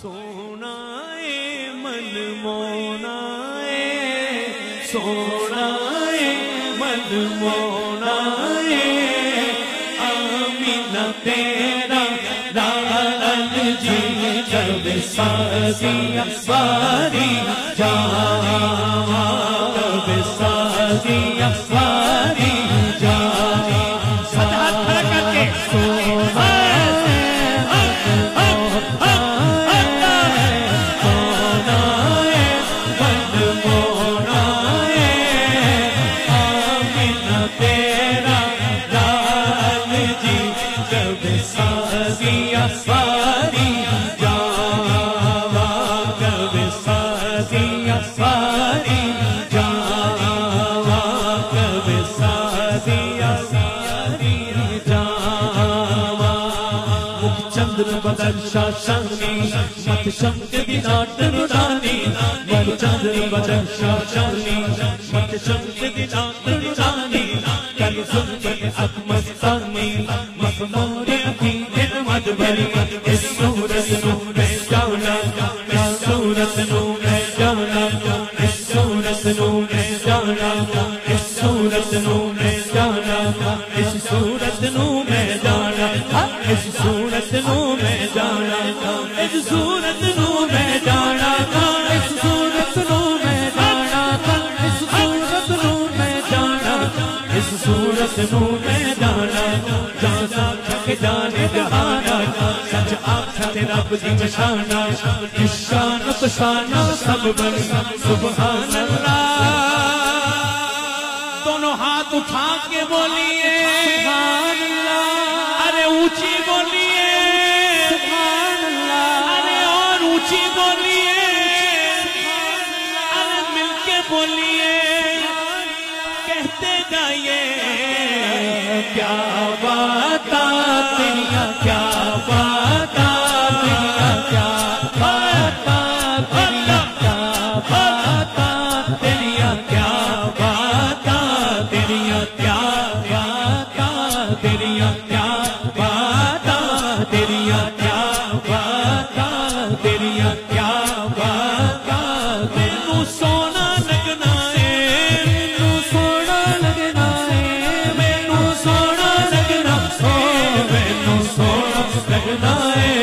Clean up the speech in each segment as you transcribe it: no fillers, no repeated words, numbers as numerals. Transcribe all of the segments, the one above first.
سونا منمونا سونا منمونا آمینہ تیرا لال جی جب سازی اسواری جاوا جب سازی اسواری جاوا سب ہاتھ کھڑا کر کے سونا بدل شاشانی مت شمک دینات نورانی مر چندر بدل شاشانی مت شمک دینات نورانی کل سنبت اکمستانی مخمور عقیدت مدبری اس صورت نو میں جانا اس صورت نو میں جانا اس صورت نو میں جانا اس صورت نو میں جانا اس صورت نو میں جانا اس صورت نو میں جانا اس صورت نو میں جانا اس صورت نو میں جانا اس صورت نو میں جانا اس صورت نو میں جانا جانا تھک جانے جہانا سچ آنکھ رب دی نشانہ اس شان تو شانہ سب بن سبحان اللہ دونوں ہاتھ اٹھا کے بولیے سبحان اللہ ارے اونچی بولیے سبحان اللہ ارے اور اونچی بولیے ارے مل کے بولیے کہتے جائیے کیا بات تیریا کیا بات تیریا کیا بات تیریا کیا بات تیریا کیا بات تیریا کیا بات تیریا کیا بات تیریا کیا بات تیریا کیا بات تینوں سونا لگنا ہے تینوں سونا لگنا ہے مینوں سونا لگنا ہے مینوں سونا لگنا ہے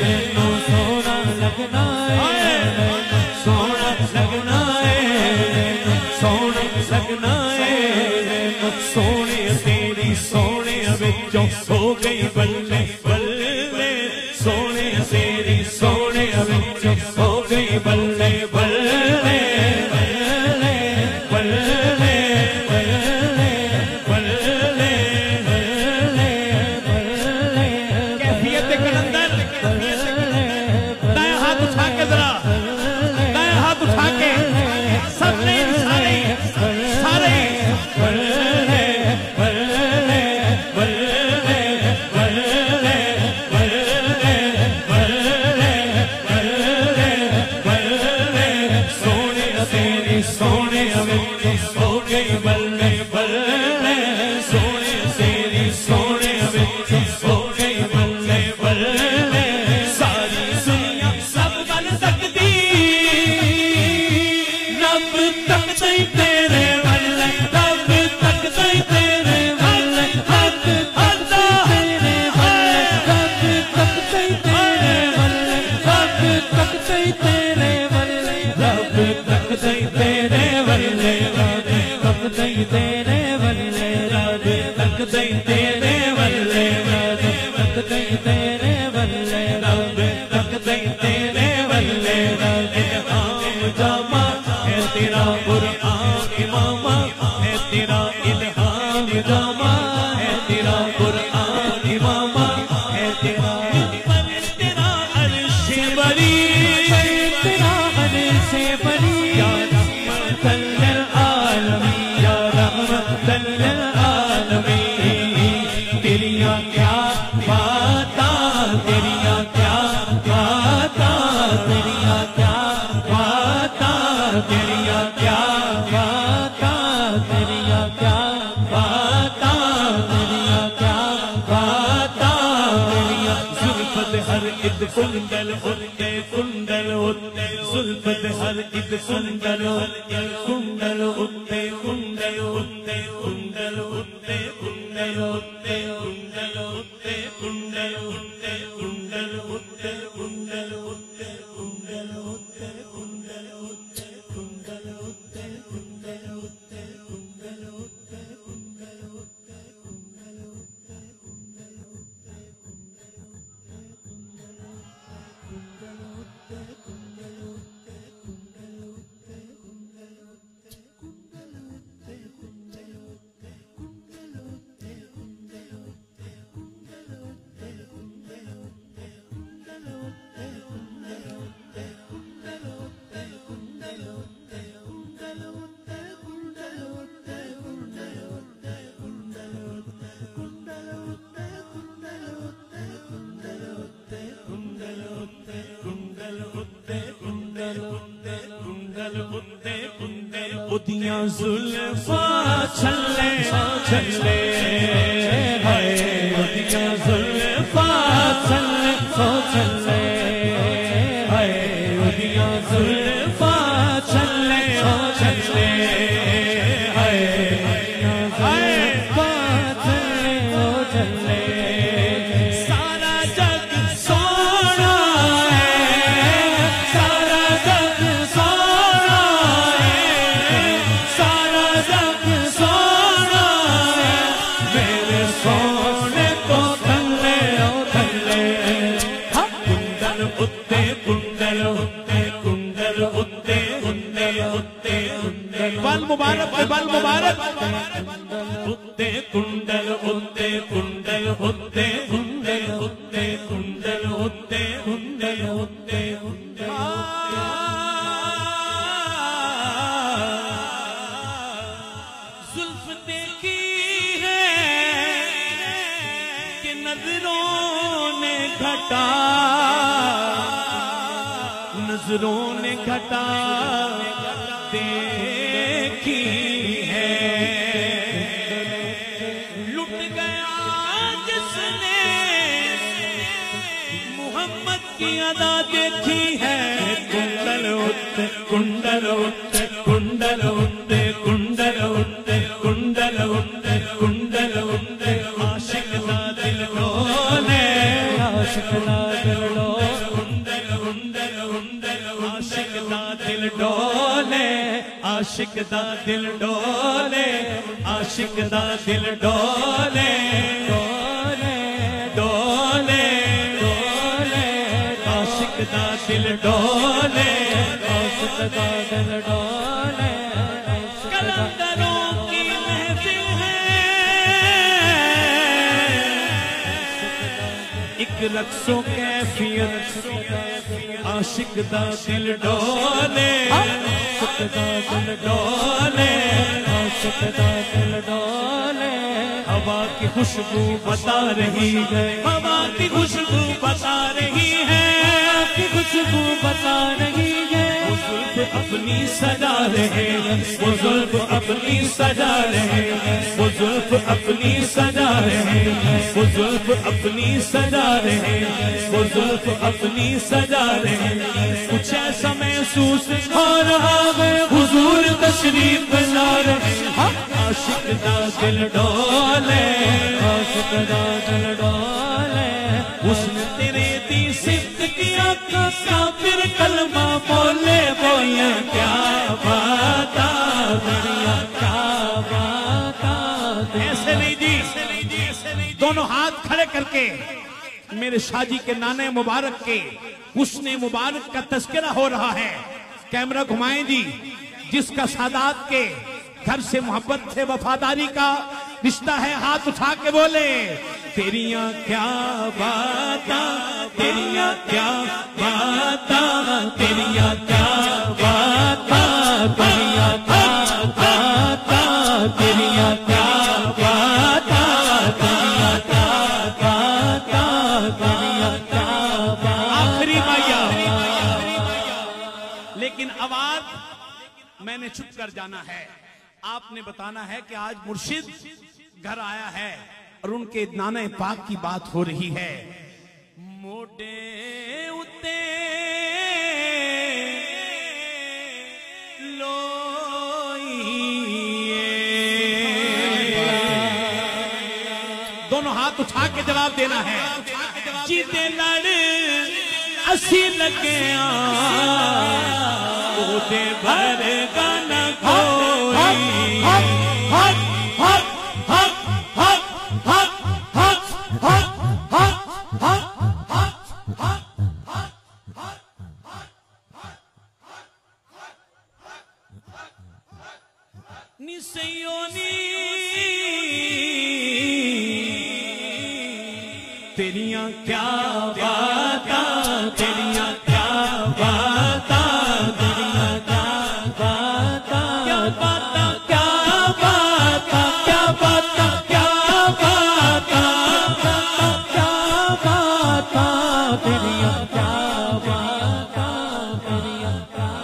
مینوں سونا لگنا ہے سونا لگنا ہے سونا لگنا ہے سونے تیری سونے وچوں ہو گئی بلے بلے سونے تیری سونے وچوں ہو گئی بلے بلے بلے بلے بلے بلے کیفیت کلندر دائیں ہاتھ اٹھا کے ذرا دائیں ہاتھ اٹھا کے سب نے سارے سارے ہر عید کنڈل उत्ते कुंडल उत्ते जुल्फ दे हर इद कुंडल कुंडल उत्ते कुंडल उत्ते कुंडल उत्ते कुंडल उत्ते कुंडल उत्ते कुंडल उत्ते कुंडल उत्ते कुंडल उत्ते कुंडल उत्ते कुंडल उत्ते कुंडल उत्ते कुंडल उत्ते कुंडल उत्ते कुंडल उत्ते कुंडल उत्ते कुंडल उत्ते उदियां जुल्फा छल्ले छल्ले हाय उदियां जुल्फा छल्ले छल्ले हाय उदियां जुल्फा छल्ले छल्ले हाय जुल्फा छल्ले छल्ले सारा जग सोना है सारा जग सोना है सारा जग सोना है मेरे सोने को थल्ले थल्ले कुंडल उत्ते कुंडल उत्ते कुंडल उत्ते कुंडल उत्ते कुंडल बल मुबारक बल मुबारक उत्ते कुंडल उत्ते कुंडल उत्ते कुंडल उत्ते कुंडल उत्ते कुंडल उत्ते कुंडल जुल्फ देखी है कि नजरों ने घटा नजरों ने घटा देखी है लुट गया जिसने मोहम्मद की अदा देखी है कुंडल उत्ते कुंडल उत्ते कुंडल उत्ते कुंडल उत्ते कुंडल उत्ते कुंडल उत्ते आशिक दा दिल डोले आशिक दा दिल डोले कुंडल कुंडल कुंडल आशिक दा दिल डोले आशिक दा दिल डोले आशिक दा दिल डोले डोले डोले डोले आशिक दा दिल डोले आशिक दा दिल डोले कलंदरों की महफिल है एक रक्सो कैफियत आशिक दा दिल डोले आशिक दा दिल डोले आशिक दा दिल डोले हवा की खुशबू बता रही है हवा की खुशबू बता रही है की खुशबू बता रही है वो जुल्फ अपनी सजा रहे वो जुल्फ अपनी सजा रहे वो जुल्फ अपनी सजा रहे वो जुल्फ अपनी सजा रहे वो जुल्फ अपनी सजा रहे कुछ ऐसा महसूस हो रहा है हुजूर तशरीफ ला रहे आशिक दा दिल डोले आशिक दा दिल डोले उसने तेरे दी सिफ्त किया काफिर कलमा बोले बोया क्या बात दुनिया क्या बात ऐसे नहीं जी दोनों हाथ खड़े करके मेरे शाजी के नाने मुबारक के हुस्ने मुबारक का तस्करा हो रहा है कैमरा घुमाएं जी जिसका सादात के घर से मोहब्बत से वफादारी का रिश्ता है हाथ उठा के बोले तेरिया क्या बाता तेरिया क्या बाता तेरिया क्या बाता तेरिया क्या बाता तेरिया क्या बाता तेरिया क्या बाता तेरिया क्या बाता आखिरी मैया लेकिन आवाज मैंने चुप कर जाना है आपने बताना है कि आज मुर्शिद घर आया है और उनके नाने पाक की बात हो रही है मोटे دے لوئیے دونوں ہاتھ اٹھا کے جواب دینا ہے جیتے لڑ اسی لگے دے بھر کا نہ کوئی نسیونی تیریاں کیا باتاں تیریاں کیا باتاں تیریاں کیا باتاں کیا باتاں کیا باتاں کیا باتاں کیا باتاں کیا باتاں تیریاں کیا باتاں تیریاں کیا